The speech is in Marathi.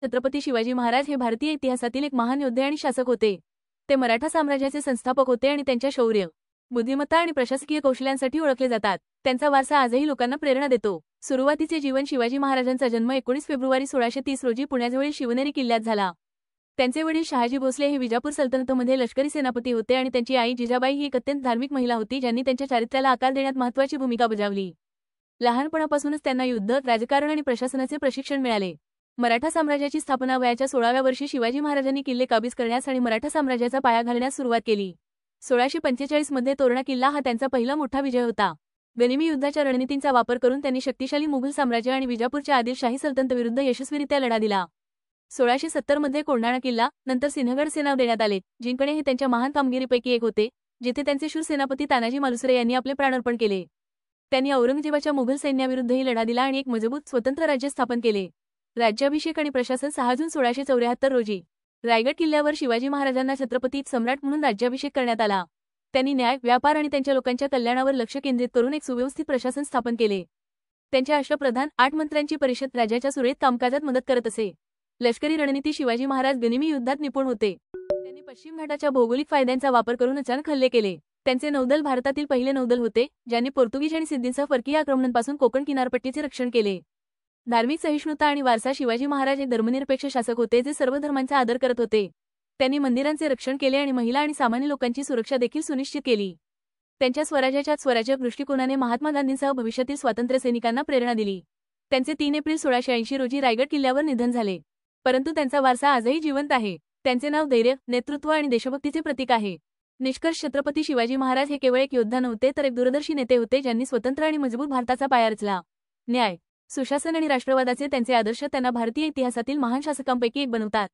छत्रपती शिवाजी महाराज हे भारतीय इतिहासातील एक महान योद्धे आणि शासक होते। ते मराठा साम्राज्याचे संस्थापक होते आणि त्यांच्या शौर्य, बुद्धिमत्ता आणि प्रशासकीय कौशल्यांसाठी ओळखले जातात। त्यांचा वारसा आजही लोकांना प्रेरणा देतो। सुरुवातीचे जीवन शिवाजी महाराजांचा जन्म 19 फेब्रुवारी 1630 रोजी पुण्याजवळील शिवनेरी किल्ल्यात झाला। त्यांचे वडील शहाजी भोसले हे विजापूर सल्तनतमध्ये लष्करी सेनापती होते आणि त्यांची आई जिजाबाई ही एक अत्यंत धार्मिक महिला होती ज्यांनी त्यांच्या चारित्र्याला आकार देण्यात महत्त्वाची भूमिका बजावली। लहानपणापासूनच त्यांना युद्ध, राजकारण आणि प्रशासनाचे प्रशिक्षण मिळाले। मराठा साम्राज्याची स्थापना वयाच्या 16व्या वर्षी शिवाजी महाराजांनी किल्ले काबीज करण्यास आणि मराठा साम्राज्याचा पाया घालण्यास सुरुवात केली। 1645 मध्ये तोरणा किल्ला हा त्यांचा पहिला मोठा विजय होता। गनिमी युद्धाच्या रणनीतींचा वापर करून त्यांनी शक्तिशाली मुघल साम्राज्य आणि विजापूरच्या आदिलशाही सल्तनतविरुद्ध यशस्वीरित्या लढा दिला। 1670 मध्ये कोंढाणा किल्ला, नंतर सिंहगड सेनाव देण्यात आले। जिंकणे हे त्यांच्या महान कामगिरीपैकी एक होते, जिथे त्यांचे शूर सेनापती तानाजी मालुसरे यांनी आपले प्राणार्पण केले। त्यांनी औरंगजेबाच्या मुघल सैन्याविरुद्धही लढा दिला आणि एक मजबूत स्वतंत्र राज्य स्थापन केले। राज्याभिषेक आणि प्रशासन 6 जून 1674 रोजी रायगड किल्ल्यावर शिवाजी महाराजांना छत्रपती सम्राट म्हणून राज्याभिषेक करण्यात आला। त्यांनी न्याय, व्यापार आणि त्यांच्या लोकांच्या कल्याणावर लक्ष केंद्रित करून एक सुव्यवस्थित प्रशासन स्थापन केले। त्यांच्या अष्टप्रधान 8 मंत्र्यांची परिषद राज्याच्या सुरळीत कामकाजात मदत करत असे। लष्करी रणनीती शिवाजी महाराज गनिमी युद्धात निपुण होते। त्यांनी पश्चिम घाटाच्या भौगोलिक फायद्यांचा वापर करून अचानक हल्ले केले। त्यांचे नौदल भारतातील पहिले नौदल होते, ज्यांनी पोर्तुगीज आणि सिद्धींसह परकीय आक्रमणांपासून कोकण किनारपट्टीचे रक्षण केले। धार्मिक सहिष्णुता आणि वारसा शिवाजी महाराज एक धर्मनिरपेक्ष शासक होते जे सर्व धर्मांचा आदर करत होते। त्यांनी मंदिरांचे रक्षण केले आणि महिला आणि सामान्य लोकांची सुरक्षा देखील सुनिश्चित केली। त्यांच्या स्वराज्याच्या स्वराज्य दृष्टिकोनाने महात्मा गांधींसह भविष्यातील स्वातंत्र्य सैनिकांना प्रेरणा दिली। त्यांचे 3 एप्रिल 1680 रोजी रायगड किल्ल्यावर निधन झाले, परंतु त्यांचा वारसा आजही जिवंत आहे। त्यांचे नाव धैर्य, नेतृत्व आणि देशभक्तीचे प्रतीक आहे। निष्कर्ष, छत्रपती शिवाजी महाराज हे केवळ एक योद्धा नव्हते तर एक दूरदर्शी नेते होते ज्यांनी स्वतंत्र आणि मजबूत भारताचा पाया रचला। न्याय, सुशासन आणि राष्ट्रवादाचे त्यांचे आदर्श त्यांना भारतीय इतिहासातील महान शासकांपैकी एक बनवतात।